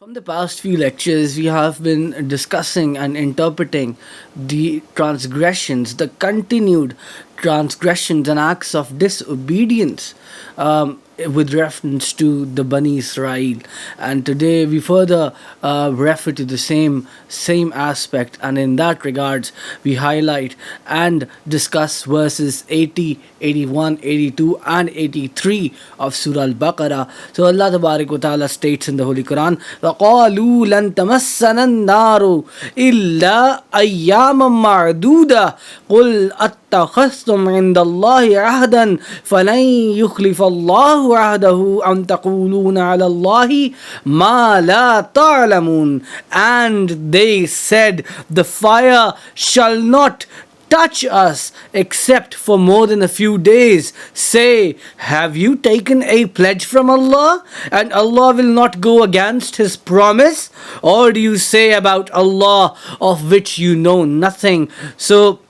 From the past few lectures, we have been discussing and interpreting the transgressions, the continued transgressions and acts of disobedience with reference to the Bani Israel. And today we further refer to the same aspect, and in that regards, we highlight and discuss verses 80, 81, 82, and 83 of Surah Al-Baqarah. So Allah Tabarak wa Ta'ala states in the Holy Quran, وَقَالُوا لَن تَمَسَّنَا النَّارُ إِلَّا أَيَّامًا مَعْدُودًا قُلْ أَتَّخَذْتُمْ عِنْدَ اللَّهِ عَهْدًا فَلَنْ يُخْلِفَ اللَّهُ عَهْدَهُ أَمْ تَقُولُونَ عَلَى اللَّهِ مَا لَا تَعْلَمُونَ. And they said, the fire shall not touch us except for more than a few days. Say, have you taken a pledge from Allah and Allah will not go against His promise? Or do you say about Allah of which you know nothing? So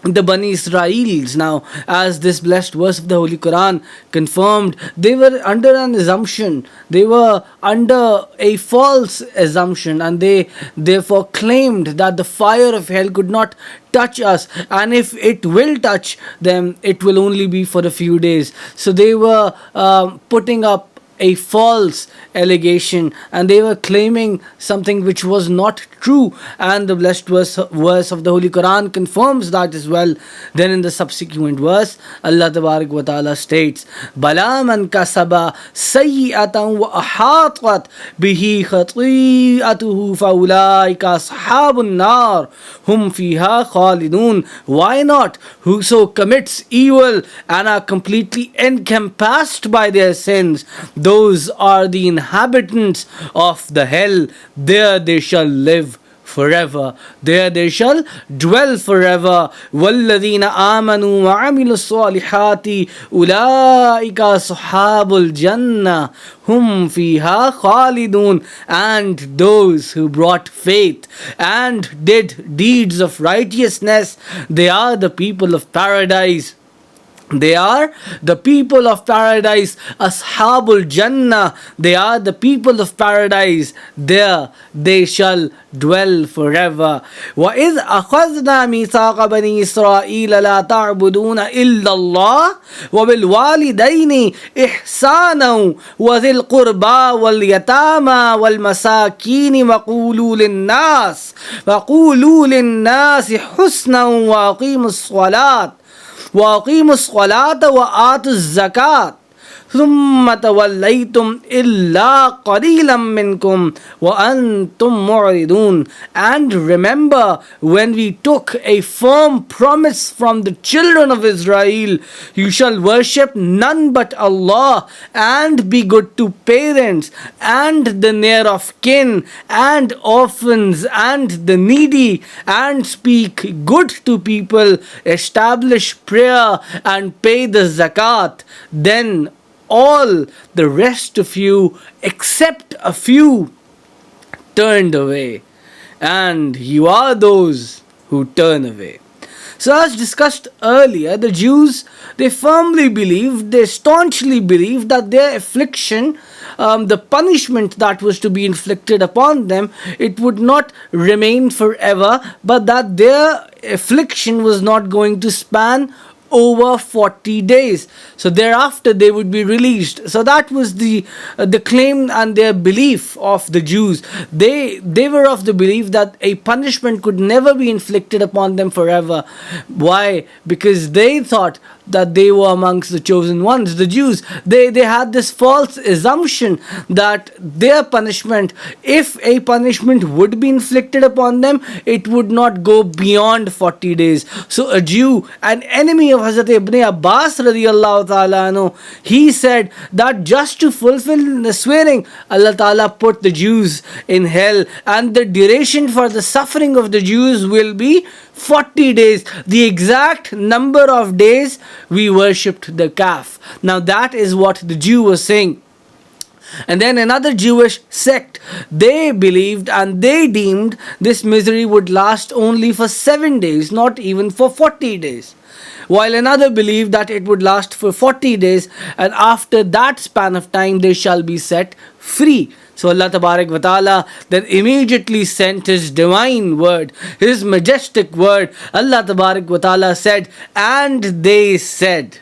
the Bani Israels, now, as this blessed verse of the Holy Quran confirmed, they were under an assumption, they were under a false assumption, and they therefore claimed that the fire of hell could not touch us, and if it will touch them, it will only be for a few days. So they were putting up a false allegation, and they were claiming something which was not true, and the blessed verse of the Holy Quran confirms that as well. Then in the subsequent verse, Allah Tabarak wa Ta'ala states, Bala man kasaba sayyi'atan wa ahatat bihi khati'atuhu faulaika ashabun nar hum fiha khalidun. Why not? Whoso commits evil and are completely encompassed by their sins, those are the inhabitants of the hell. There they shall live forever. There they shall dwell forever. وَالَّذِينَ آمَنُوا وَعَمِلُوا الصَّالِحَاتِ أُولَٰئِكَ أَصْحَابُ الْجَنَّةِ هُمْ فِيهَا خَالِدُونَ. And those who brought faith and did deeds of righteousness, they are the people of paradise. They are the people of paradise. Ashabul Jannah. They are the people of paradise. There they shall dwell forever. وَإِذْ أَخَذْنَا مِيثَاقَ بَنِي إِسْرَائِيلَ لَا تَعْبُدُونَ إِلَّا اللَّهَ وَبِالْوَالِدَيْنِ إِحْسَانًا وَذِي الْقُرْبَى وَالْيَتَامَى وَالْمَسَاكِينِ وَقُولُوا لِلنَّاسِ حُسْنًا وَأَقِيمُوا الصَّلَاةَ وَآتُوا الزَّكَاةَ ثُمَّ تَوَلَّيْتُمْ إِلَّا قَلِيلًا مِّنْكُمْ وَأَنْتُمْ مُعْرِضُونَ. And remember when we took a firm promise from the children of Israel, you shall worship none but Allah, and be good to parents and the near of kin and orphans and the needy, and speak good to people, establish prayer and pay the zakat. Then all the rest of you, except a few, turned away, and you are those who turn away. So as discussed earlier, the Jews, they staunchly believed that their affliction, the punishment that was to be inflicted upon them, it would not remain forever, but that their affliction was not going to span over 40 days. So thereafter they would be released. So that was the claim and their belief of the Jews. They were of the belief that a punishment could never be inflicted upon them forever. Why? Because they thought that they were amongst the chosen ones. The Jews, they had this false assumption that their punishment, if a punishment would be inflicted upon them, it would not go beyond 40 days. So a Jew, an enemy of Hazrat Ibn Abbas radiallahu ta'ala anhu, he said that just to fulfill the swearing, Allah ta'ala put the Jews in hell, and the duration for the suffering of the Jews will be 40 days. The exact number of days we worshipped the calf. Now that is what the Jew was saying. And then another Jewish sect, they believed and they deemed this misery would last only for 7 days, not even for 40 days. While another believed that it would last for 40 days, and after that span of time they shall be set free. So Allah Tabarak wa Ta'ala then immediately sent His divine word, His majestic word. Allah Tabarak wa Ta'ala said, and they said,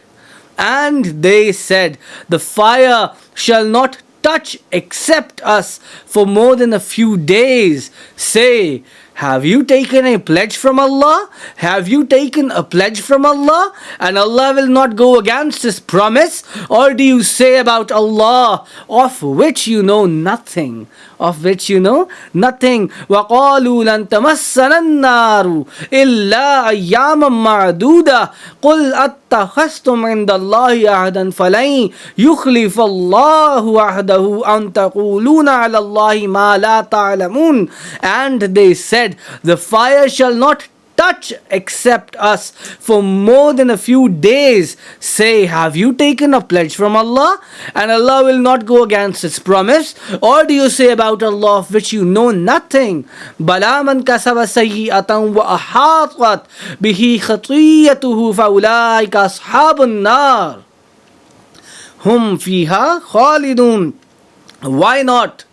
the fire shall not touch except us for more than a few days. Say, have you taken a pledge from Allah? Have you taken a pledge from Allah? And Allah will not go against His promise? Or do you say about Allah, of which you know nothing? Of which you know nothing. وَقَالُوا لَن تَمَسَّنَا النَّارُ إِلَّا أَيَّامًا مَعْدُودَةً قُلْ أَتَّخَذْتُمْ عِنْدَ اللَّهِ عَهْدًا فَلَنْ يُخْلِفَ اللَّهُ عَهْدَهُ أَمْ تَقُولُونَ عَلَى اللَّهِ مَا لَا تَعْلَمُونَ. And they said, the fire shall not touch except us for more than a few days. Say, have you taken a pledge from Allah? And Allah will not go against His promise? Or do you say about Allah of which you know nothing? بَلَا مَنْ كَسَبَ سَيِّئَةً وَأَحَاطَتْ بِهِ خَطِيئَتُهُ فَأُولَٰئِكَ أَصْحَابُ النَّارِ هُمْ فِيهَا خَالِدُونَ. Why not?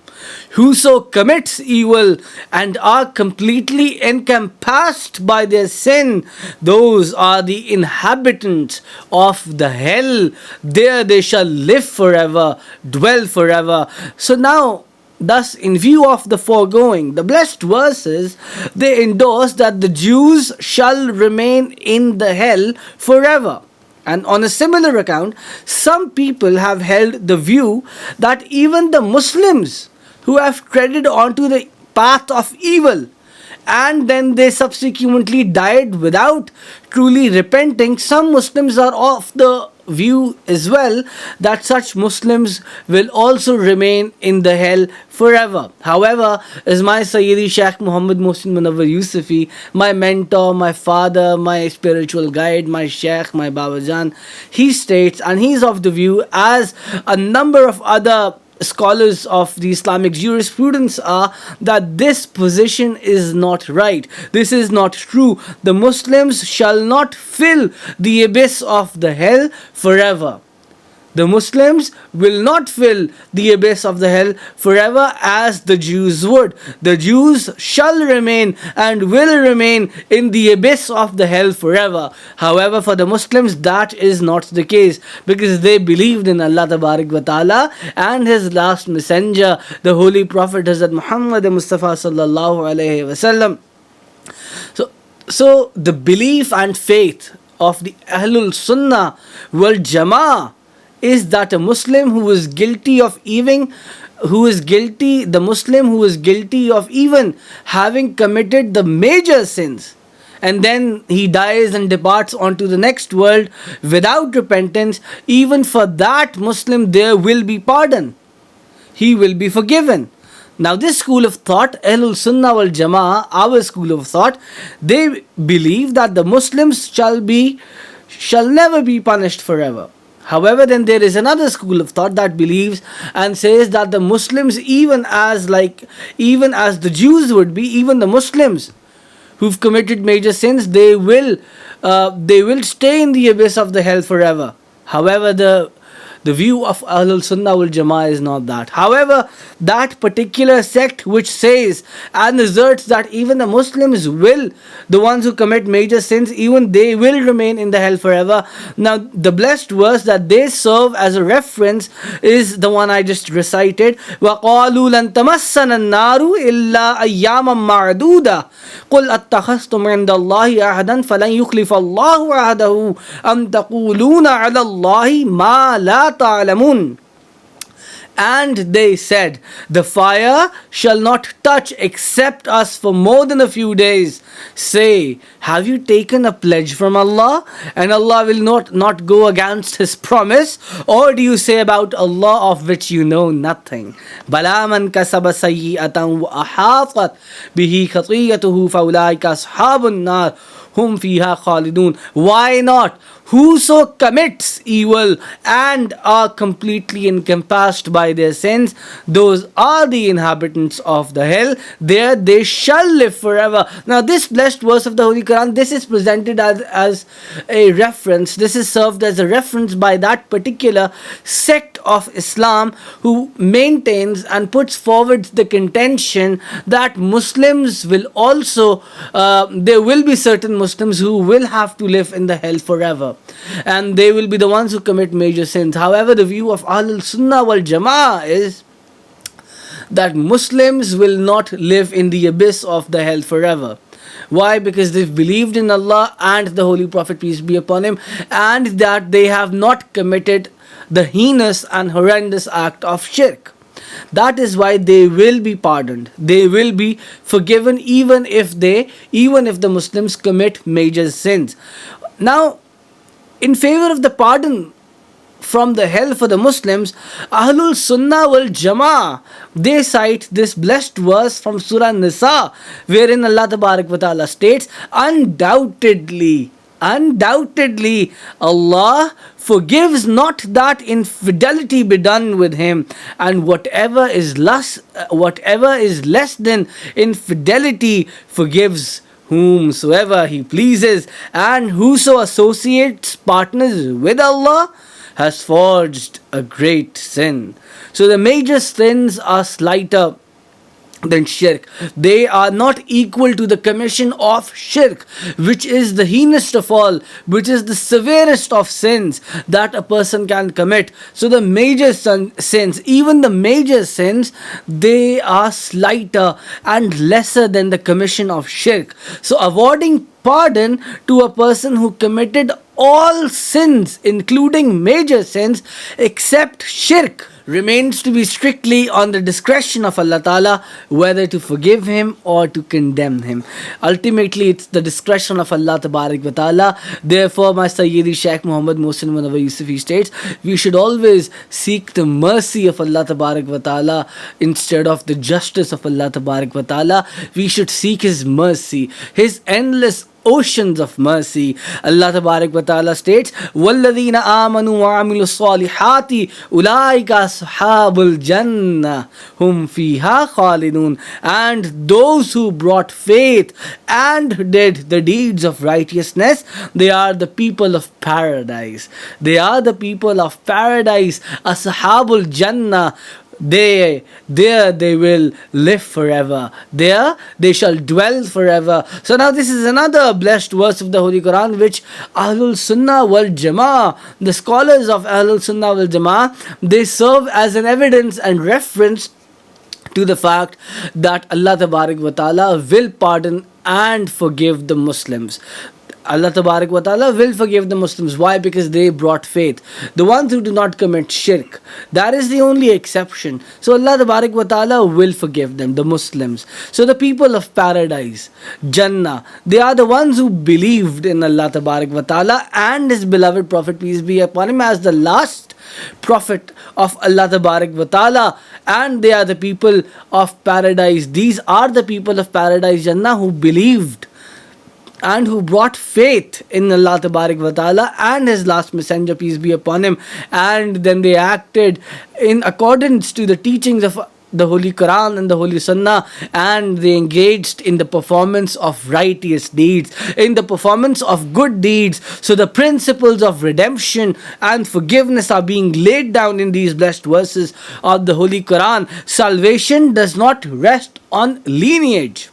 Whoso commits evil and are completely encompassed by their sin, those are the inhabitants of the hell. There they shall live forever, dwell forever. So now, thus, in view of the foregoing, the blessed verses, they endorse that the Jews shall remain in the hell forever. And on a similar account, some people have held the view that even the Muslims who have treaded onto the path of evil and then they subsequently died without truly repenting, some Muslims are of the view as well that such Muslims will also remain in the hell forever. However, as my Sayyidi Shaykh Muhammad Mohsin Munawwar Yusufi, my mentor, my father, my spiritual guide, my Shaykh, my Babajan, he states, and he's of the view, as a number of other scholars of the Islamic jurisprudence are, that this position is not right. This is not true. The Muslims shall not fill the abyss of the hell forever. The Muslims will not fill the abyss of the hell forever as the Jews would. The Jews shall remain and will remain in the abyss of the hell forever. However, for the Muslims, that is not the case, because they believed in Allah Tabarak wa Ta'ala and His last messenger, the Holy Prophet Hazrat Muhammad Mustafa Sallallahu Alaihi Wasallam. So the belief and faith of the Ahlul Sunnah wal Jama'ah is that a Muslim who is guilty of even having committed the major sins, and then he dies and departs onto the next world without repentance, even for that Muslim there will be pardon. He will be forgiven. Now this school of thought, Ahlul Sunnah wal Jama'ah, our school of thought, they believe that the Muslims shall never be punished forever. However, then there is another school of thought that believes and says that the Muslims, even as the Jews would be, even the Muslims who've committed major sins, they will stay in the abyss of the hell forever. However, the view of Ahlul Sunnah wal Jama'ah is not that. However, that particular sect which says and asserts that even the Muslims the ones who commit major sins, even they will remain in the hell forever. Now, the blessed verse that they serve as a reference is the one I just recited. وَقَالُوا لَن تَمَسَّنَا النَّارُ إِلَّا أَيَّامًا مَعْدُودَةً قُلْ أَتَّخَذْتُمْ عِنْدَ اللَّهِ عَهْدًا فَلَنْ يُخْلِفَ اللَّهُ عَهْدَهُ أَمْ تَقُولُونَ عَلَى اللَّهِ مَا لَا تَعْلَمُونَ. And they said, the fire shall not touch except us for more than a few days. Say, have you taken a pledge from Allah? And Allah will not go against His promise? Or do you say about Allah of which you know nothing? بَلَا مَنْ كَسَبَ سَيِّئَةً وَأَحَاطَتْ بِهِ خَطِيئَتُهُ فَأُولَٰئِكَ أَصْحَابُ النَّارِ هُمْ فِيهَا خَالِدُونَ. Why not? whoso commits evil and are completely encompassed by their sins, those are the inhabitants of the hell. There they shall live forever. Now, this blessed verse of the Holy Quran, this is presented as a reference. This is served as a reference by that particular sect of Islam who maintains and puts forward the contention that Muslims will also, there will be certain Muslims who will have to live in the hell forever, and they will be the ones who commit major sins. However, the view of Ahlul Sunnah wal Jama'ah is that Muslims will not live in the abyss of the hell forever. Why? Because they've believed in Allah and the Holy Prophet, peace be upon him, and that they have not committed the heinous and horrendous act of shirk. That is why they will be pardoned. They will be forgiven even if the Muslims commit major sins. Now, in favor of the pardon from the hell for the Muslims, Ahlul Sunnah wal Jama'ah, they cite this blessed verse from Surah Nisa, wherein Allah Tabarak wa Ta'ala states, undoubtedly, Allah forgives not that infidelity be done with him, and whatever is less than infidelity forgives whomsoever he pleases, and whoso associates partners with Allah has forged a great sin. So the major sins are slighter than shirk. They are not equal to the commission of shirk, which is the heinous of all, which is the severest of sins that a person can commit. So the major sins, even the major sins, they are slighter and lesser than the commission of shirk. So awarding pardon to a person who committed all sins, including major sins, except shirk, remains to be strictly on the discretion of Allah Ta'ala whether to forgive him or to condemn him. Ultimately, it's the discretion of Allah Tabarak wa Ta'ala. Therefore, my Sayyidi Shaykh Muhammad Mohsin Munawwar Yusufi states, we should always seek the mercy of Allah Tabarak wa Ta'ala instead of the justice of Allah Tabarak wa Ta'ala. We should seek His mercy, His endless oceans of mercy. Allah Tabarak wa Ta'ala states, وَالَّذِينَ آمَنُوا وَعَمِلُوا الصَّالِحَاتِ أُولَٰئِكَ أَصْحَابُ الْجَنَّةِ هُمْ فِيهَا خَالِدُونَ. And those who brought faith and did the deeds of righteousness, they are the people of paradise. They are the people of paradise. Ashabul Jannah. There they will live forever. There they shall dwell forever. So now this is another blessed verse of the Holy Quran, which Ahlul Sunnah wal Jama'ah, the scholars of Ahlul Sunnah wal Jama'ah, they serve as an evidence and reference to the fact that Allah Tabarak wa Ta'ala will pardon and forgive the Muslims. Allah Tabarak wa Ta'ala will forgive the Muslims. Why? Because they brought faith. The ones who do not commit shirk, that is the only exception. So Allah Tabarak wa Ta'ala will forgive them, the Muslims. So the people of paradise, Jannah, they are the ones who believed in Allah Tabarak wa Ta'ala and His beloved Prophet, peace be upon him, as the last Prophet of Allah Tabarak wa Ta'ala, and they are the people of paradise. These are the people of paradise, Jannah, who believed and who brought faith in Allah Tabarak wa Ta'ala and His last messenger, peace be upon him, and then they acted in accordance to the teachings of the Holy Quran and the Holy Sunnah, and they engaged in the performance of righteous deeds, in the performance of good deeds. So the principles of redemption and forgiveness are being laid down in these blessed verses of the Holy Quran. Salvation does not rest on lineage.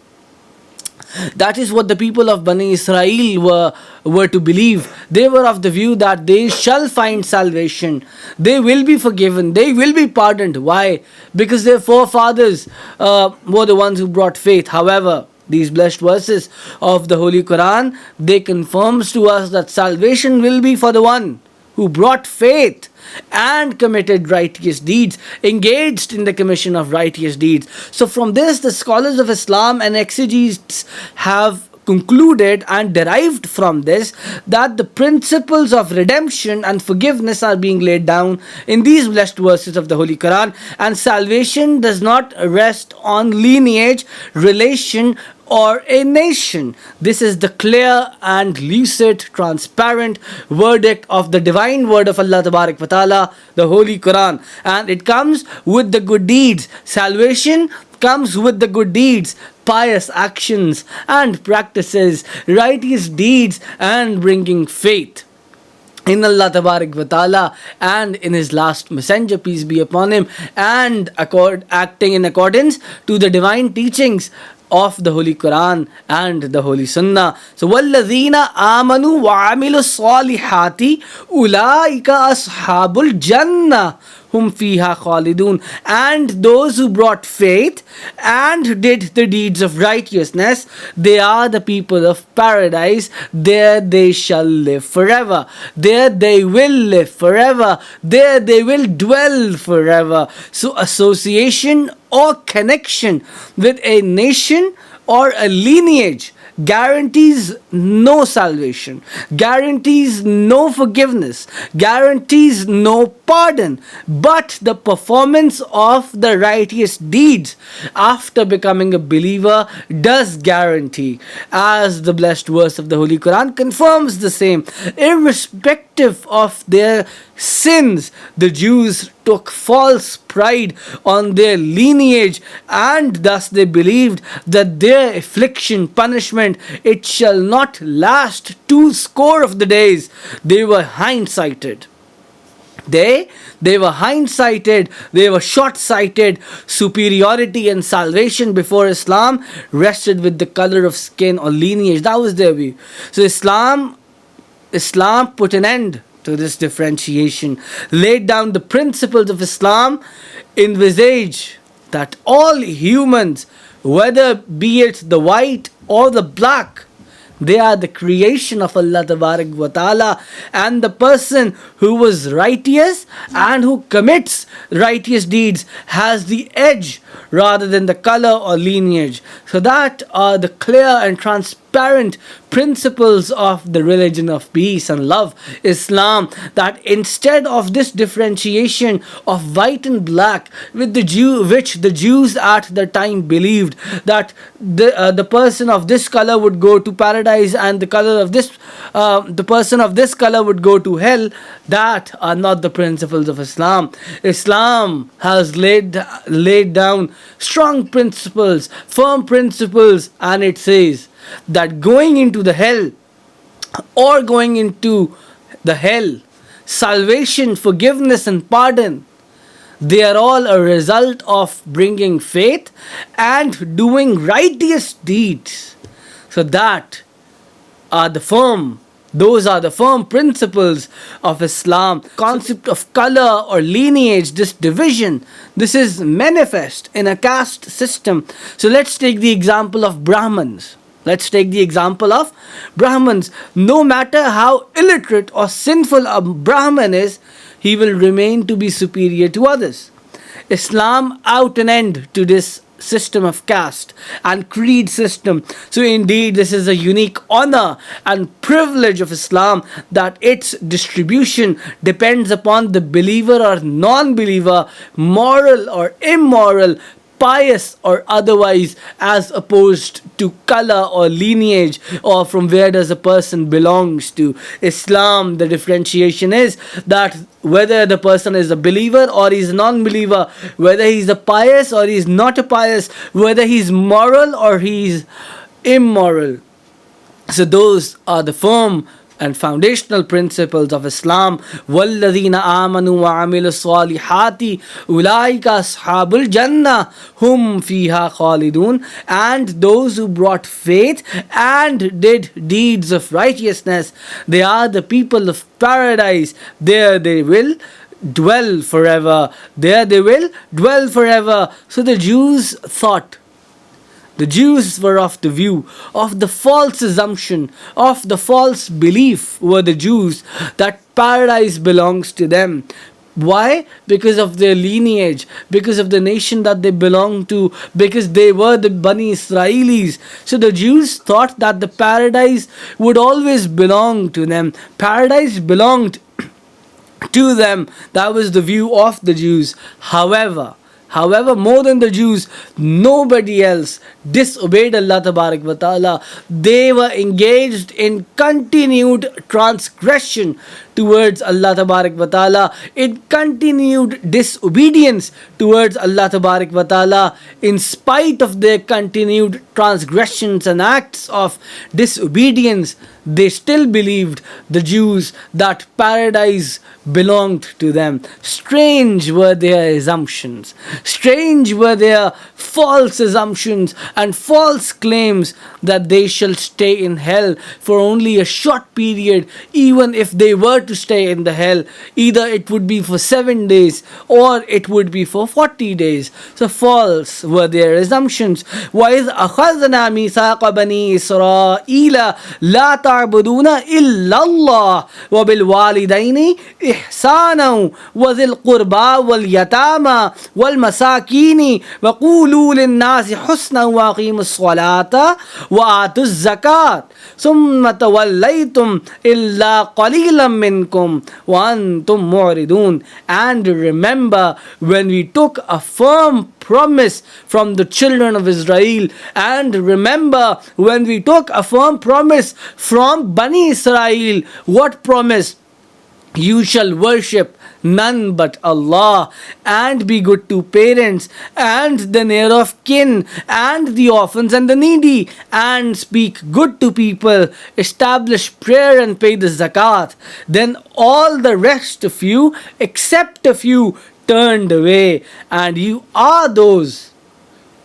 That is what the people of Bani Israel were to believe. They were of the view that they shall find salvation. They will be forgiven. They will be pardoned. Why? Because their forefathers were the ones who brought faith. However, these blessed verses of the Holy Quran, they confirms to us that salvation will be for the one who brought faith and committed righteous deeds, engaged in the commission of righteous deeds. So from this, the scholars of Islam and exegetes have concluded and derived from this that the principles of redemption and forgiveness are being laid down in these blessed verses of the Holy Quran, and salvation does not rest on lineage, relation, or a nation. This is the clear and lucid, transparent verdict of the divine word of Allah Tabarak wa Ta'ala, the Holy Quran. And it comes with the good deeds. Salvation comes with the good deeds, pious actions and practices, righteous deeds and bringing faith in Allah Tabarak wa Ta'ala and in His last messenger, peace be upon him, and acting in accordance to the divine teachings of the Holy Quran and the Holy Sunnah. So, وَالَّذِينَ آمَنُوا وَعَمِلُوا الصَّالِحَاتِ أُولَٰئِكَ أَصْحَابُ الْجَنَّةِ hum fiha khalidun. And those who brought faith and did the deeds of righteousness, they are the people of paradise. There they shall live forever. There they will live forever. There they will dwell forever. So association or connection with a nation or a lineage guarantees no salvation, guarantees no forgiveness, guarantees no pardon, but the performance of the righteous deeds after becoming a believer does guarantee, as the blessed verse of the Holy Quran confirms the same. Irrespective of their sins, the Jews took false pride on their lineage, and thus they believed that their affliction, punishment, it shall not last 20 of the days. They were hindsighted. They were hindsighted, they were short-sighted. Superiority and salvation before Islam rested with the color of skin or lineage. That was their view. So Islam put an end to this differentiation, laid down the principles of Islam, envisage that all humans, whether be it the white or the black, they are the creation of Allah Tabarak wa Ta'ala, and the person who was righteous and who commits righteous deeds has the edge rather than the color or lineage. So that are the clear and transparent principles of the religion of peace and love, Islam, that instead of this differentiation of white and black with which the Jews at the time believed that the person of this color would go to paradise and the person of this color would go to hell, that are not the principles of Islam. Islam has laid down strong principles, firm principles, and it says that going into the hell or going into the hell, salvation, forgiveness and pardon, they are all a result of bringing faith and doing righteous deeds. So those are the firm principles of Islam. Concept of color or lineage, this division, this is manifest in a caste system. So let's take the example of Brahmins. No matter how illiterate or sinful a Brahmin is, he will remain to be superior to others. Islam out an end to this system of caste and creed system. So indeed, this is a unique honor and privilege of Islam, that its distribution depends upon the believer or non-believer, moral or immoral, pious or otherwise, as opposed to color or lineage or from where does a person belongs to. Islam, the differentiation is that whether the person is a believer or is a non-believer, whether he's a pious or he's not a pious, whether he's moral or he's immoral. So those are the firm and foundational principles of Islam. وَالَّذِينَ آمَنُوا وَعَمِلُوا الصَّالِحَاتِ أُولَٰئِكَ أَصْحَابُ الْجَنَّةِ هُمْ فِيهَا خَالِدُونَ. And those who brought faith and did deeds of righteousness, they are the people of paradise. There they will dwell forever. So the Jews were of the view of the false assumption, of the false belief were the Jews that paradise belongs to them. Why? Because of their lineage, because of the nation that they belonged to, because they were the Bani Israelis. So the Jews thought that the paradise would always belong to them. Paradise belonged to them. That was the view of the Jews. However, more than the Jews, nobody else disobeyed Allah Tabarak wa Ta'ala. They were engaged in continued transgression towards Allah Tabarak wa Ta'ala, in continued disobedience towards Allah Tabarak wa Ta'ala. In spite of their continued transgressions and acts of disobedience, they still believed, the Jews, that paradise belonged to them. Strange were their assumptions. Strange were their false assumptions and false claims that they shall stay in hell for only a short period. Even if they were to stay in the hell, either it would be for 7 days or it would be for 40 days. So false were their assumptions. وَإِذْ أَخَذْنَا مِيثَاقَ بَنِي إِسْرَائِيلَ لَا تَعْبُدُونَ إِلَّا اللَّهَ وَبِالْوَالِدَيْنِ إِحْسَانًا وَذِي الْقُرْبَى وَالْيَتَامَى وَالْمَسَاكِينِ وَقُولُوا لِلنَّاسِ حُسْنًا وَأَقِيمُوا الصَّلَاةَ وَآتُوا الزَّكَاةَ ثُمَّ تَوَلَّيْتُمْ إِلَّا قَلِيلًا مِّنكُمْ وَأَنْتُمْ مُعْرِضُونَ. And remember when we took a firm promise from the children of Israel, and remember when we took a firm promise from Bani Israel. What promise? You shall worship none but Allah, and be good to parents and the near of kin and the orphans and the needy, and speak good to people, establish prayer and pay the zakat. Then all the rest of you, except a few, turned away, and you are those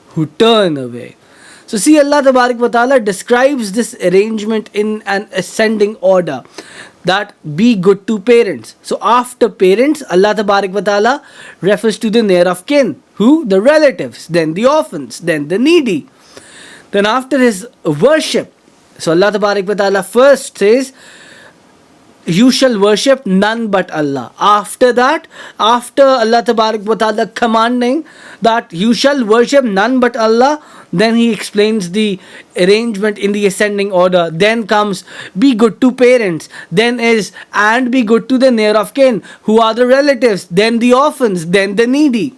who turn away. So see, Allah Tabarak wa Ta'ala describes this arrangement in an ascending order, that be good to parents. So after parents, Allah Tabarak wa Ta'ala refers to the near of kin. Who? The relatives, then the orphans, then the needy. Then after his worship, so Allah Tabarak wa Ta'ala first says, you shall worship none but Allah. After that, after Allah Tabarak wa Ta'ala commanding that you shall worship none but Allah, then he explains the arrangement in the ascending order. Then comes be good to parents, then is and be good to the near of kin, who are the relatives, then the orphans, then the needy.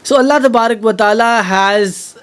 So Allah Tabarak wa Ta'ala has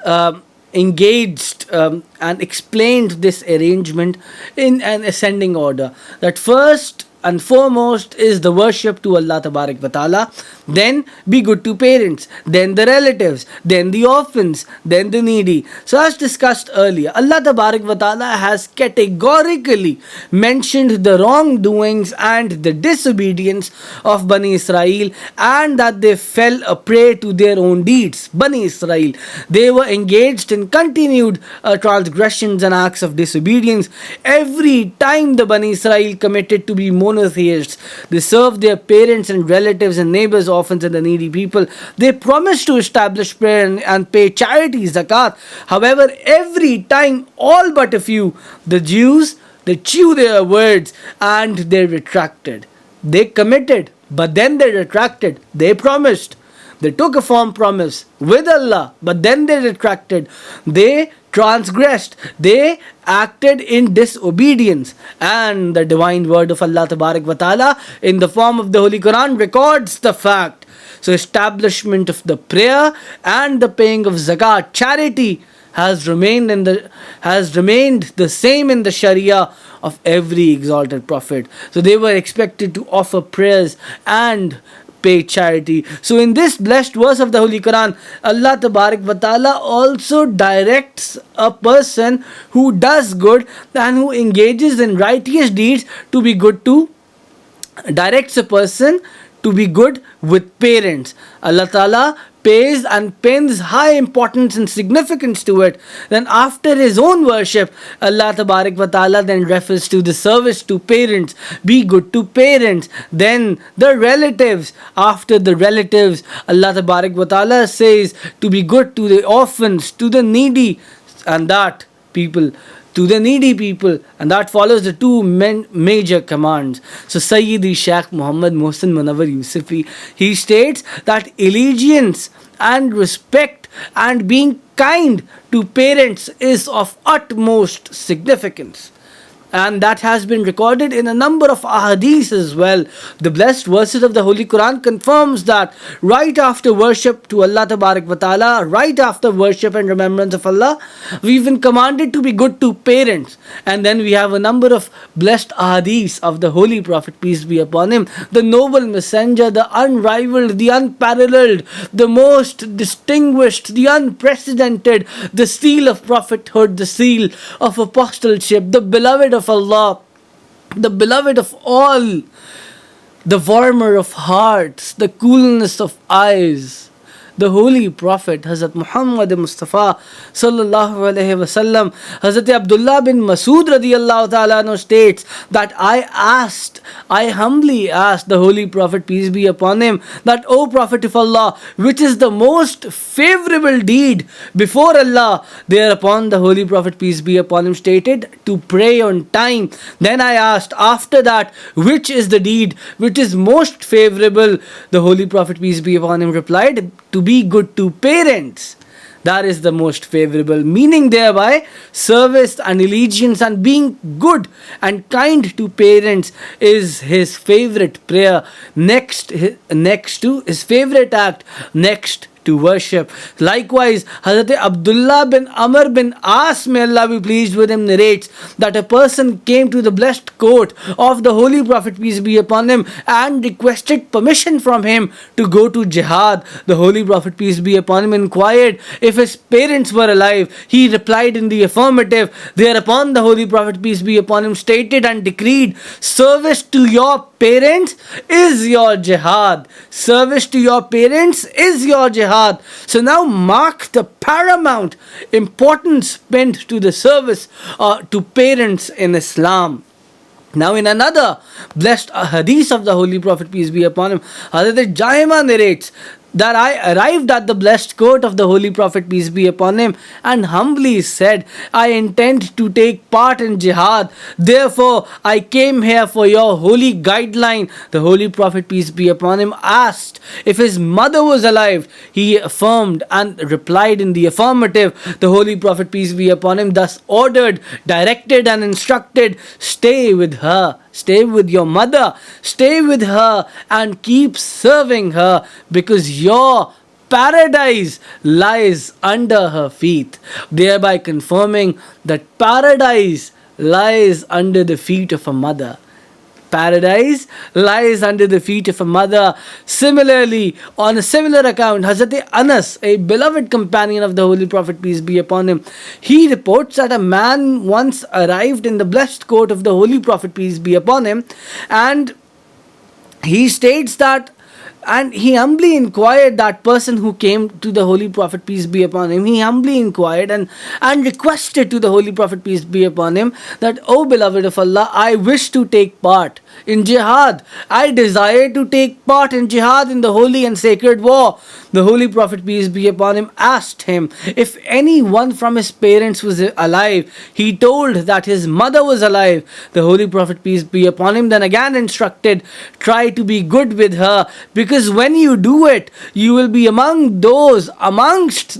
engaged and explained this arrangement in an ascending order. That first and foremost is the worship to Allah Tabarak wa Ta'ala, then be good to parents, then the relatives, then the orphans, then the needy. So as discussed earlier, Allah Tabarak wa Ta'ala has categorically mentioned the wrongdoings and the disobedience of Bani Israel, and that they fell a prey to their own deeds. Bani Israel, they were engaged in continued transgressions and acts of disobedience. Every time the Bani Israel committed to be monotheists, they served their parents and relatives and neighbors, orphans and the needy people. They promised to establish prayer and pay charity, zakat. However, every time, all but a few, the Jews, they chew their words and they retracted. They committed, but then they retracted. They promised. They took a firm promise with Allah, but then they retracted. They transgressed. They acted in disobedience. And the divine word of Allah Tabarak wa Ta'ala in the form of the Holy Quran records the fact. So establishment of the prayer and the paying of zakat, charity, has remained the same in the Sharia of every exalted prophet. So they were expected to offer prayers and pay charity. So in this blessed verse of the Holy Quran, Allah Tabarak wa Ta'ala also directs a person who does good and who engages in righteous deeds to be good to, directs a person to be good with parents. Allah Ta'ala pays and pins high importance and significance to it. Then after his own worship, Allah Tabarak wa Ta'ala then refers to the service to parents, be good to parents. Then the relatives, after the relatives, Allah Tabarak wa Ta'ala says to be good to the orphans, to the needy, and that people, to the needy people, and that follows the two major commands. So Sayyidi Shaykh Muhammad Mohsin Munawwar Yusufi, he states that allegiance and respect and being kind to parents is of utmost significance. and that has been recorded in a number of ahadith as well. The blessed verses of the Holy Quran confirms that right after worship to Allah Tabarak wa Ta'ala, right after worship and remembrance of Allah, we've been commanded to be good to parents. And then we have a number of blessed ahadith of the Holy Prophet, peace be upon him, the noble messenger, the unrivaled, the unparalleled, the most distinguished, the unprecedented, the seal of prophethood, the seal of apostleship, the beloved of Allah, the beloved of all, the warmer of hearts, the coolness of eyes, the Holy Prophet, Hazrat Muhammad Mustafa Sallallahu Alaihi Wasallam. Hazrat Abdullah bin Masud radiyallahu ta'ala anhu states that I humbly asked the Holy Prophet, peace be upon him, that, O Prophet of Allah, which is the most favorable deed before Allah? Thereupon the Holy Prophet, peace be upon him, stated, to pray on time. Then I asked, after that, which is the deed which is most favorable? The Holy Prophet, peace be upon him, replied, to be good to parents. That is the most favorable, meaning thereby service and allegiance and being good and kind to parents is his favorite prayer, next to his favorite act, next to worship. Likewise, Hazrat Abdullah bin Amr bin As, may Allah be pleased with him, narrates that a person came to the blessed court of the Holy Prophet, peace be upon him, and requested permission from him to go to jihad. The Holy Prophet, peace be upon him, inquired if his parents were alive. He replied in the affirmative. Thereupon the Holy Prophet, peace be upon him, stated and decreed, service to your parents is your jihad. Service to your parents is your jihad. So now mark the paramount importance spent to the service to parents in Islam. Now in another blessed hadith of the Holy Prophet, peace be upon him, Hazrat Jaima narrates that I arrived at the blessed court of the Holy Prophet, peace be upon him, and humbly said, I intend to take part in jihad. Therefore, I came here for your holy guideline. The Holy Prophet, peace be upon him, asked if his mother was alive. He affirmed and replied in the affirmative. The Holy Prophet, peace be upon him, thus ordered, directed and instructed, stay with her. Stay with your mother, stay with her and keep serving her, because your paradise lies under her feet, thereby confirming that paradise lies under the feet of a mother. Paradise lies under the feet of a mother. Similarly, on a similar account, Hazrat Anas, a beloved companion of the Holy Prophet, peace be upon him, he reports that a man once arrived in the blessed court of the Holy Prophet, peace be upon him, and he states that, and he humbly inquired, that person who came to the Holy Prophet, peace be upon him, he humbly inquired and requested to the Holy Prophet, peace be upon him, that, O beloved of Allah, I wish to take part in jihad. I desire to take part in jihad, in the holy and sacred war. The Holy Prophet, peace be upon him, asked him if any one from his parents was alive. He told that his mother was alive. The Holy Prophet, peace be upon him, then again instructed, try to be good with her, because when you do it, you will be amongst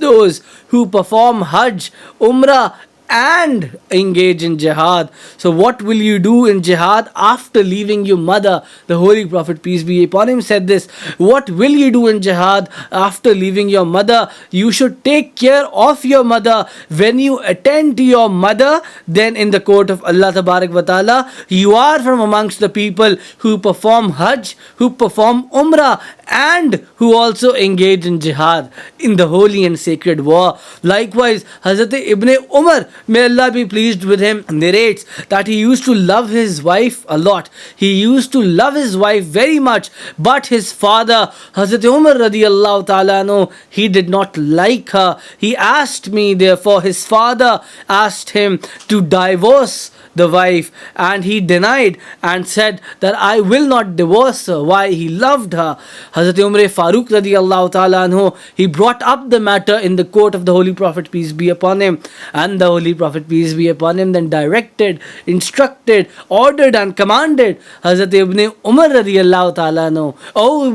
those who perform Hajj, Umrah, and engage in jihad. So what will you do in jihad after leaving your mother? The Holy Prophet, peace be upon him, said this: what will you do in jihad after leaving your mother? You should take care of your mother. When you attend to your mother, then in the court of Allah Tabarak wa Ta'ala, you are from amongst the people who perform Hajj, who perform Umrah, and who also engage in jihad, in the holy and sacred war. Likewise, Hazrat Ibn Umar, may Allah be pleased with him, narrates that he used to love his wife a lot. He used to love his wife very much, but his father, Hazrat Umar radiyallahu ta'ala anhu, he did not like her. He asked me, therefore his father asked him to divorce the wife, and he denied and said that I will not divorce her. Why? He loved her. Hazrat Umar Farooq radiyallahu ta'ala anhu, he brought up the matter in the court of the Holy Prophet, peace be upon him, and the Holy Prophet, peace be upon him, then directed, instructed, ordered and commanded Hazrat Ibn Umar radiyallahu ta'ala anhu, O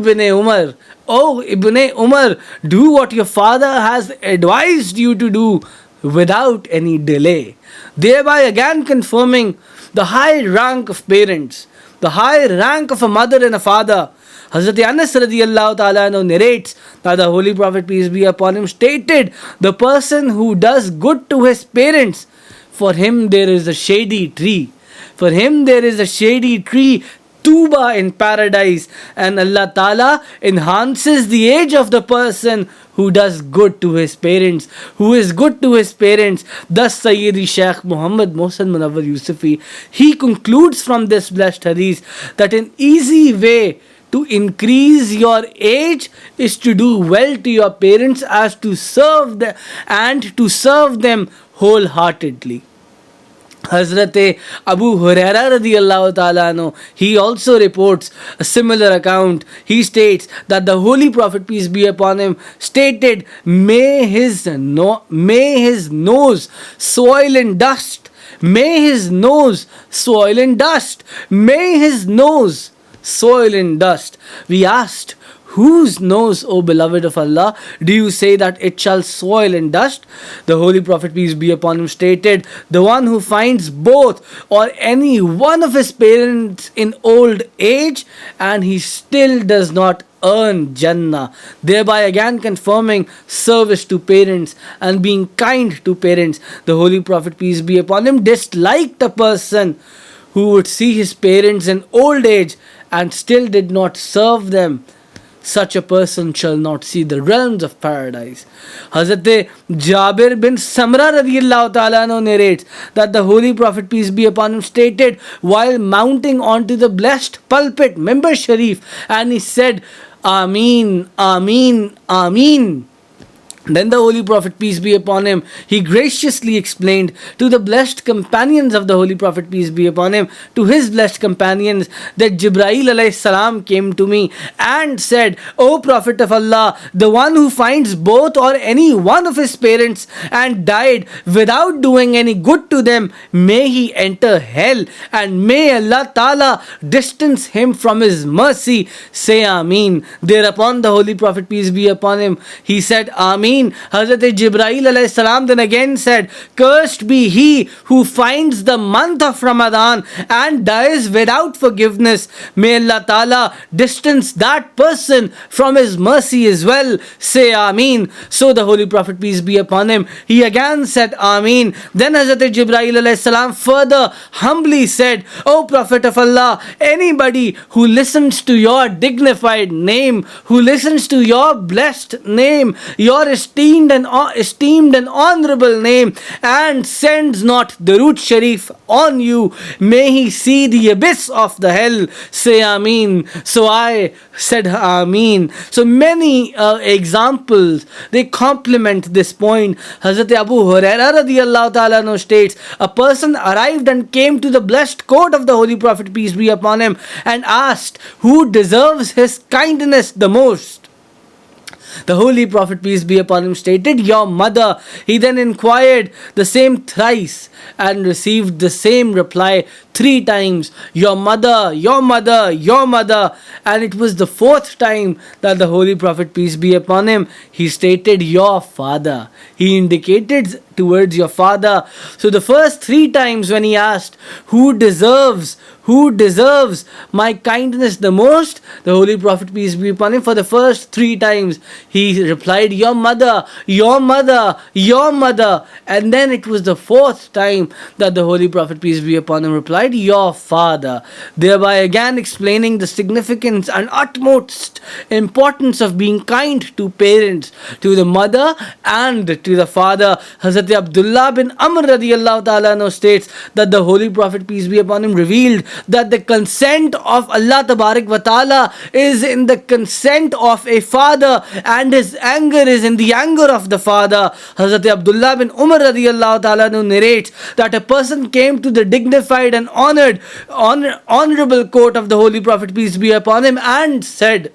Ibn Umar, do what your father has advised you to do without any delay, thereby again confirming the high rank of parents, the high rank of a mother and a father. Hazrat Anas radiallahu ta'ala anhu narrates that the Holy Prophet, peace be upon him, stated, the person who does good to his parents, for him there is a shady tree. For him there is a shady tree, tuba in paradise, and Allah Ta'ala enhances the age of the person who does good to his parents, who is good to his parents. Thus Sayyidi Shaykh Muhammad Mohsen Munawwar Yusufi, he concludes from this blessed hadith that an easy way to increase your age is to do well to your parents as to serve them and to serve them wholeheartedly. Hazrat Abu Huraira radiallahu ta'ala anhu, he also reports a similar account. He states that the Holy Prophet, peace be upon him, stated, may his nose soil and dust, may his nose soil and dust, may his nose soil and dust. We asked, whose nose, O beloved of Allah, do you say that it shall soil and dust? The Holy Prophet, peace be upon him, stated, the one who finds both or any one of his parents in old age and he still does not earn Jannah, thereby again confirming service to parents and being kind to parents. The Holy Prophet, peace be upon him, disliked a person who would see his parents in old age and still did not serve them. Such a person shall not see the realms of paradise. Hazrat Jabir bin Samra radiallahu ta'ala anhu narrates that the Holy Prophet, peace be upon him, stated while mounting onto the blessed pulpit, Mimbar Sharif, and he said, Ameen, Ameen, Ameen. Then the Holy Prophet, peace be upon him, he graciously explained to the blessed companions of the Holy Prophet, peace be upon him, to his blessed companions, that Jibraeel alayhi salam came to me and said, O Prophet of Allah, the one who finds both or any one of his parents and died without doing any good to them, may he enter hell and may Allah Ta'ala distance him from his mercy. Say Ameen. Thereupon the Holy Prophet, peace be upon him, he said Ameen. Hazrat Jibraeel alayhi salam then again said, cursed be he who finds the month of Ramadan and dies without forgiveness. May Allah Ta'ala distance that person from his mercy as well. Say Ameen. So the Holy Prophet, peace be upon him, he again said Ameen. Then Hazrat Jibraeel alayhi salam further humbly said, O Prophet of Allah, anybody who listens to your dignified name, who listens to your blessed name, your esteemed and honorable name, and sends not Durood Sharif on you, may he see the abyss of the hell. Say Ameen. So I said Ameen. So many examples, they complement this point. Hazrat Abu Huraira radiallahu ta'ala anhu states, a person arrived and came to the blessed court of the Holy Prophet, peace be upon him, and asked, who deserves his kindness the most? The Holy Prophet, peace be upon him, stated, your mother. He then inquired the same thrice and received the same reply 3 times, your mother, your mother, your mother. And it was the 4th time that the Holy Prophet, peace be upon him, he stated, your father. He indicated towards your father. So the first 3 times when he asked, who deserves my kindness the most, the Holy Prophet, peace be upon him, for the first 3 times he replied, your mother, your mother, your mother. And then it was the 4th time that the Holy Prophet, peace be upon him, replied, your father, thereby again explaining the significance and utmost importance of being kind to parents, to the mother and to the father. Hazrat Abdullah bin Amr radiallahu ta'ala anhu states that the Holy Prophet, peace be upon him, revealed that the consent of Allah Tabarak wa Ta'ala is in the consent of a father and his anger is in the anger of the father. Hazrat Abdullah bin Umar radiallahu ta'ala anhu narrates that a person came to the dignified and honorable court of the Holy Prophet, peace be upon him, and said,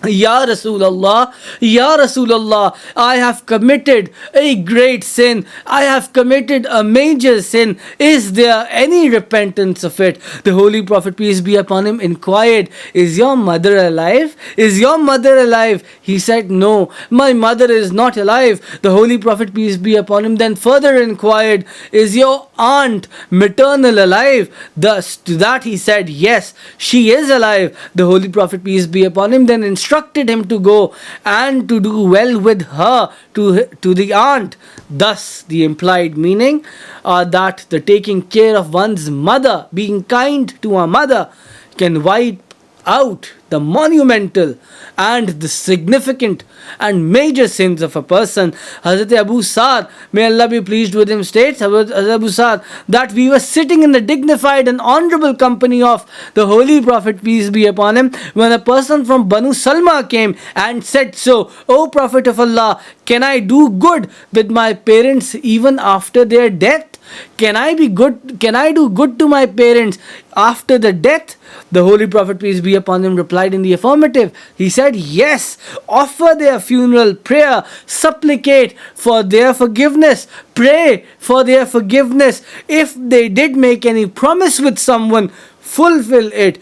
Ya Rasulullah, Ya Rasulullah, I have committed a great sin. I have committed a major sin. Is there any repentance of it? The Holy Prophet, peace be upon him, inquired, Is your mother alive? Is your mother alive? He said, No, my mother is not alive. The Holy Prophet, peace be upon him, then further inquired, Is your aunt maternal alive? Thus, to that he said, Yes, she is alive. The Holy Prophet, peace be upon him, then instructed him to go and to do well with her to the aunt. Thus, the implied meaning that the taking care of one's mother, being kind to a mother, can wipe out the monumental and the significant and major sins of a person. Hazrat Abu Sa'd, may Allah be pleased with him, states, Hazrat Abu Sa'd, that we were sitting in the dignified and honorable company of the Holy Prophet, peace be upon him, when a person from Banu Salma came and said, So, O Prophet of Allah, can I do good with my parents even after their death? Can I be good? Can I do good to my parents after the death? The Holy Prophet, peace be upon him, replied in the affirmative. He said, Yes, offer their funeral prayer, supplicate for their forgiveness, pray for their forgiveness. If they did make any promise with someone, fulfill it.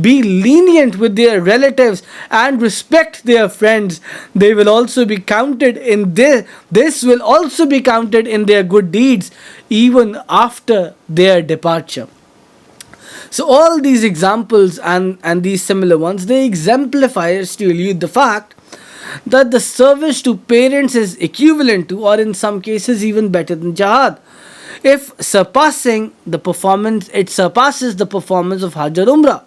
Be lenient with their relatives and respect their friends. They will also be counted in this will also be counted in their good deeds even after their departure. So all these examples and these similar ones, they exemplify to elude the fact that the service to parents is equivalent to, or in some cases even better than, jihad. If surpassing the performance, it surpasses the performance of Hajj or Umrah.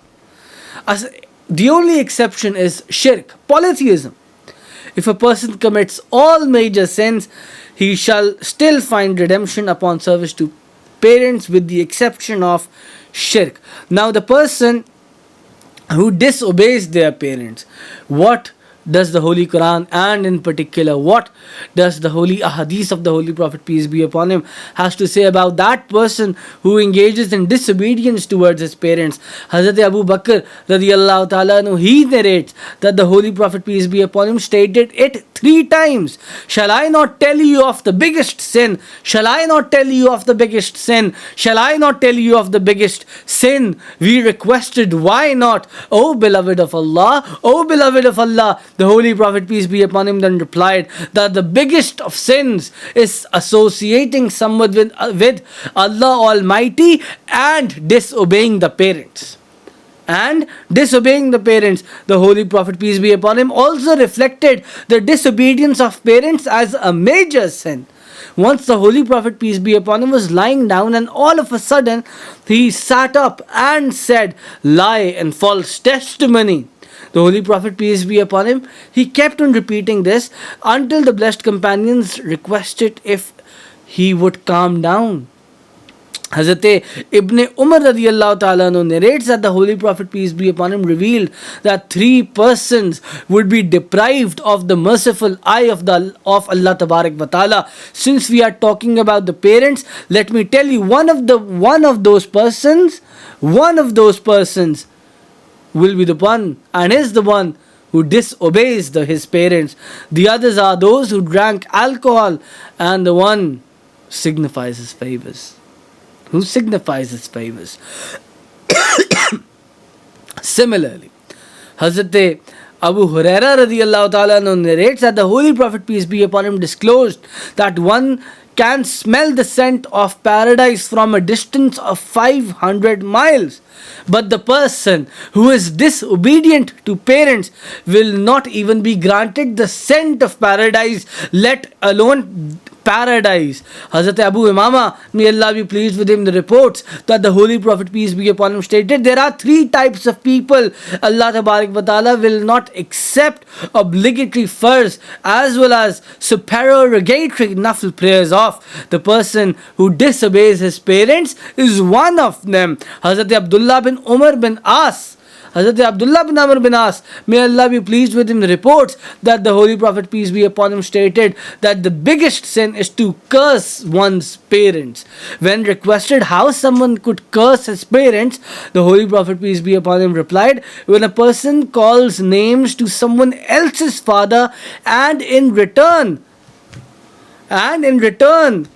The only exception is shirk, polytheism. If a person commits all major sins, he shall still find redemption upon service to parents, with the exception of shirk. Now, the person who disobeys their parents, what does the Holy Quran, and in particular what does the holy ahadith of the Holy Prophet, peace be upon him, has to say about that person who engages in disobedience towards his parents? Hazrat Abu Bakr radiallahu ta'ala anhu, he narrates that the Holy Prophet, peace be upon him, stated it 3 times. Shall I not tell you of the biggest sin? Shall I not tell you of the biggest sin? Shall I not tell you of the biggest sin? We requested, why not? O beloved of Allah, O beloved of Allah. The Holy Prophet, peace be upon him, then replied that the biggest of sins is associating someone with Allah Almighty and disobeying the parents. And disobeying the parents. The Holy Prophet, peace be upon him, also reflected the disobedience of parents as a major sin. Once the Holy Prophet, peace be upon him, was lying down, and all of a sudden he sat up and said, Lie and false testimony. The Holy Prophet, peace be upon him, he kept on repeating this until the blessed companions requested if he would calm down. Hazrat Ibn Umar radiallahu ta'ala narrates that the Holy Prophet, peace be upon him, revealed that 3 persons would be deprived of the merciful eye of Allah Tabarak wa Ta'ala. Since we are talking about the parents, let me tell you, one of those persons will be the one, and is the one who disobeys his parents. The others are those who drank alcohol, and the one signifies his favors. Who signifies his favors. Similarly, Hazrat Abu Huraira radiallahu ta'ala narrates that the Holy Prophet, peace be upon him, disclosed that one can smell the scent of paradise from a distance of 500 miles. But the person who is disobedient to parents will not even be granted the scent of paradise, let alone paradise. Hazrat Abu Umama, may Allah be pleased with him, reports that the Holy Prophet, peace be upon him, stated there are 3 types of people Allah Tabarak wa Ta'ala will not accept obligatory farz as well as supererogatory nafil prayers of. The person who disobeys his parents is one of them. Hazrat Abdullah bin Umar bin As Hazrat Abdullah bin Amr bin As, may Allah be pleased with him, reports that the Holy Prophet, peace be upon him, stated that the biggest sin is to curse one's parents. When requested how someone could curse his parents, the Holy Prophet, peace be upon him, replied, when a person calls names to someone else's father and in return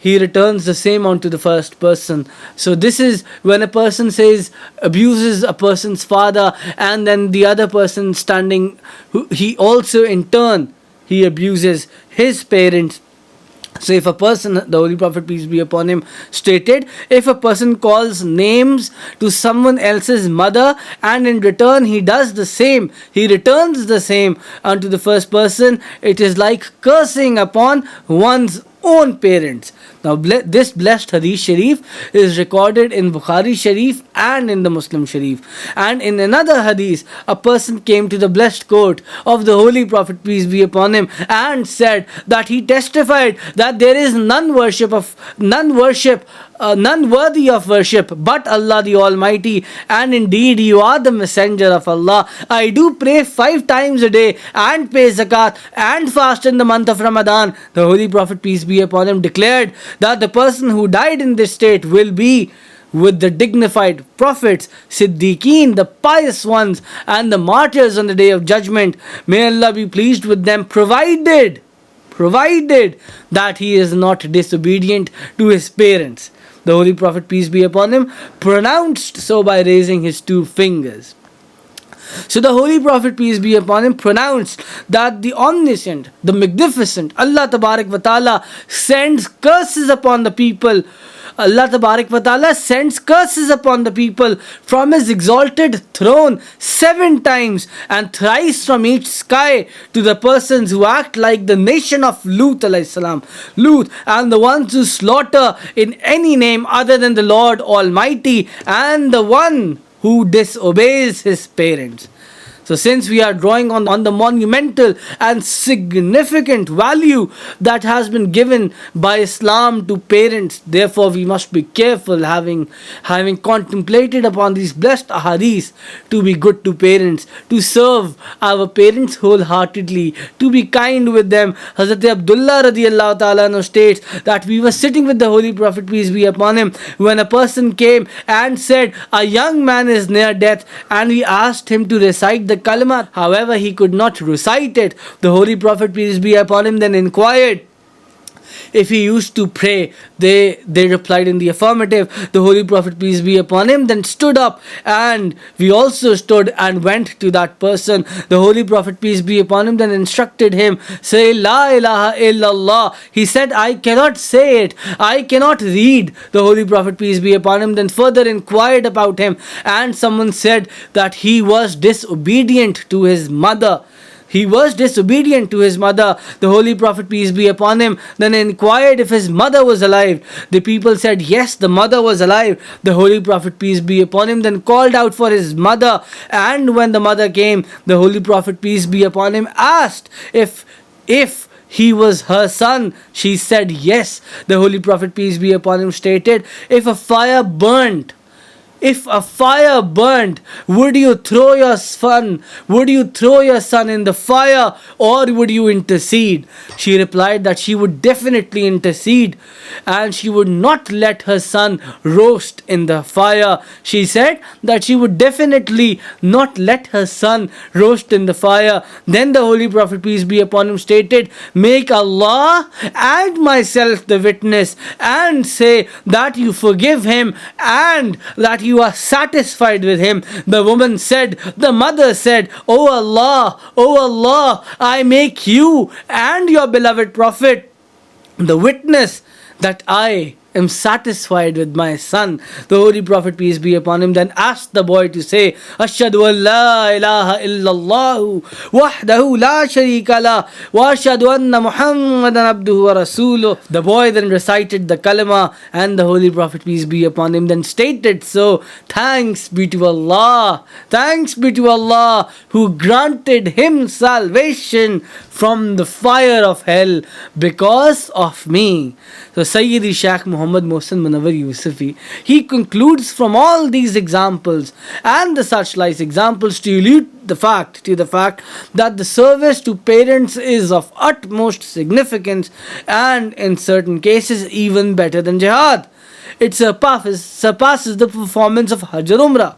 he returns the same onto the first person. So this is when a person abuses a person's father, and then the other person standing, he also in turn he abuses his parents. So if a person, the Holy Prophet, peace be upon him, stated, if a person calls names to someone else's mother and in return he does the same, he returns the same unto the first person, it is like cursing upon one's own parents. Now this blessed Hadith Sharif is recorded in Bukhari Sharif and in the Muslim Sharif. And in another Hadith, a person came to the blessed court of the Holy Prophet, peace be upon him, and said that he testified that there is none worthy of worship but Allah the Almighty, and indeed you are the messenger of Allah. I do pray 5 times a day and pay zakat and fast in the month of Ramadan. The Holy Prophet, peace be upon him, declared that the person who died in this state will be with the dignified prophets, Siddiqeen, the pious ones, and the martyrs on the day of judgment. May Allah be pleased with them, provided that he is not disobedient to his parents. The Holy Prophet, peace be upon him, pronounced so by raising his 2 fingers. So the Holy Prophet, peace be upon him, pronounced that the Omniscient, the Magnificent, Allah Tabarak wa Ta'ala sends curses upon the people. Allah Tabarak wa Ta'ala sends curses upon the people from His exalted throne 7 times and thrice from each sky to the persons who act like the nation of Lut alayhi salam. Lut, and the ones who slaughter in any name other than the Lord Almighty, and the one who disobeys his parents. So since we are drawing on the monumental and significant value that has been given by Islam to parents, therefore we must be careful, having contemplated upon these blessed ahadith, to be good to parents, to serve our parents wholeheartedly, to be kind with them. Hazrat Abdullah radiallahu ta'ala states that we were sitting with the Holy Prophet, peace be upon him, when a person came and said, a young man is near death, and we asked him to recite the kalima. However, he could not recite it. The Holy Prophet, peace be upon him, then inquired if he used to pray. They replied in the affirmative. The Holy Prophet, peace be upon him, then stood up, and we also stood and went to that person. The Holy Prophet, peace be upon him, then instructed him, say La ilaha illallah. He said, I cannot say it, I cannot read. The Holy Prophet, peace be upon him, then further inquired about him, and someone said that he was disobedient to his mother. He was disobedient to his mother. The Holy Prophet, peace be upon him, then inquired if his mother was alive. The people said, yes, the mother was alive. The Holy Prophet, peace be upon him, then called out for his mother. And when the mother came, the Holy Prophet, peace be upon him, asked if he was her son. She said yes. The Holy Prophet, peace be upon him, stated, if a fire burnt, would you throw your son in the fire, or would you intercede? She replied that she would definitely intercede, and she would not let her son roast in the fire. She said that she would definitely not let her son roast in the fire. Then the Holy Prophet, peace be upon him, stated, make Allah and myself the witness, and say that you forgive him and that you are satisfied with him. The mother said, O Allah, I make you and your beloved Prophet the witness that I am satisfied with my son. The Holy Prophet, peace be upon him, then asked the boy to say, Ashhadu an la ilaha illallah wahdahu la sharika la wa ashhadu anna Muhammadan abduhu wa rasuluh. The boy then recited the kalima, and the Holy Prophet, peace be upon him, then stated, so thanks be to Allah who granted him salvation from the fire of hell because of me. So Sayyidi Shaykh Muhammad Mohsin Munawwar Yusufi, he concludes from all these examples and the such like examples to allude the fact that the service to parents is of utmost significance, and in certain cases even better than jihad. It surpasses the performance of Hajj or Umrah.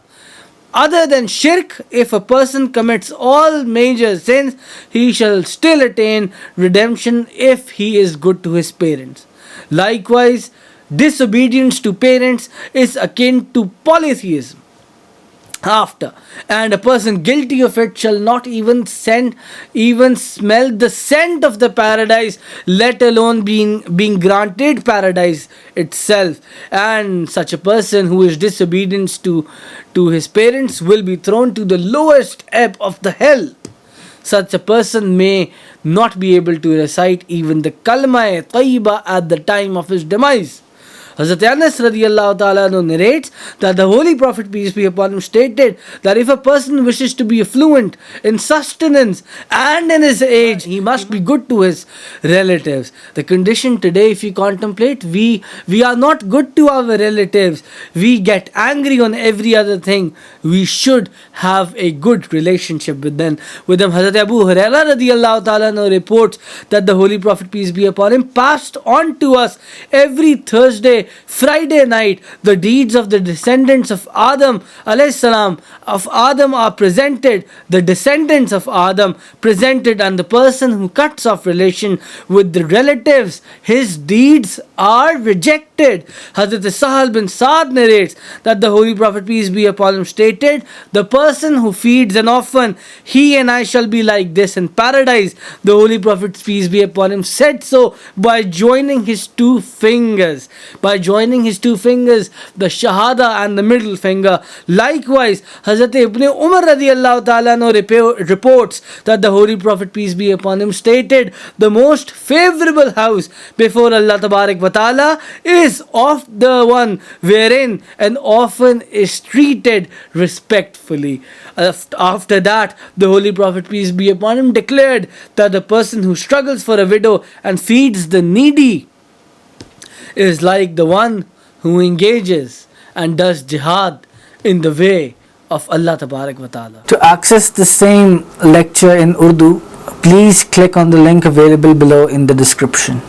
Other than shirk, if a person commits all major sins, he shall still attain redemption if he is good to his parents. Likewise, disobedience to parents is akin to polytheism. After, and a person guilty of it shall not even smell the scent of the paradise, let alone being granted paradise itself. And such a person who is disobedient to his parents will be thrown to the lowest ebb of the hell. Such a person may not be able to recite even the kalma tayyiba at the time of his demise. Hazrat Anas radiallahu ta'ala narrates that the Holy Prophet, peace be upon him, stated that if a person wishes to be affluent in sustenance and in his age, he must be good to his relatives. The condition today, if you contemplate, we are not good to our relatives. We get angry on every other thing. We should have a good relationship with them. Hazrat Abu Hurairah radiallahu ta'ala reports that the Holy Prophet, peace be upon him, passed on to us every Thursday, Friday night, the deeds of the descendants of Adam alayhi salam are presented, the descendants of Adam presented, and the person who cuts off relation with the relatives, his deeds are rejected. Hazrat Sahal bin Saad narrates that the Holy Prophet, peace be upon him, stated, the person who feeds an orphan, he and I shall be like this in paradise. The Holy Prophet, peace be upon him, said so by joining his two fingers. The Shahada and the middle finger. Likewise, Hazrat Ibn Umar radiallahu ta'ala reports that the Holy Prophet, peace be upon him, stated, the most favorable house before Allah Tabarak wa Ta'ala is of the one wherein an orphan is treated respectfully. After that, the Holy Prophet, peace be upon him, declared that the person who struggles for a widow and feeds the needy is like the one who engages and does jihad in the way of Allah Tabarak wa Ta'ala. To access the same lecture in Urdu, please click on the link available below in the description.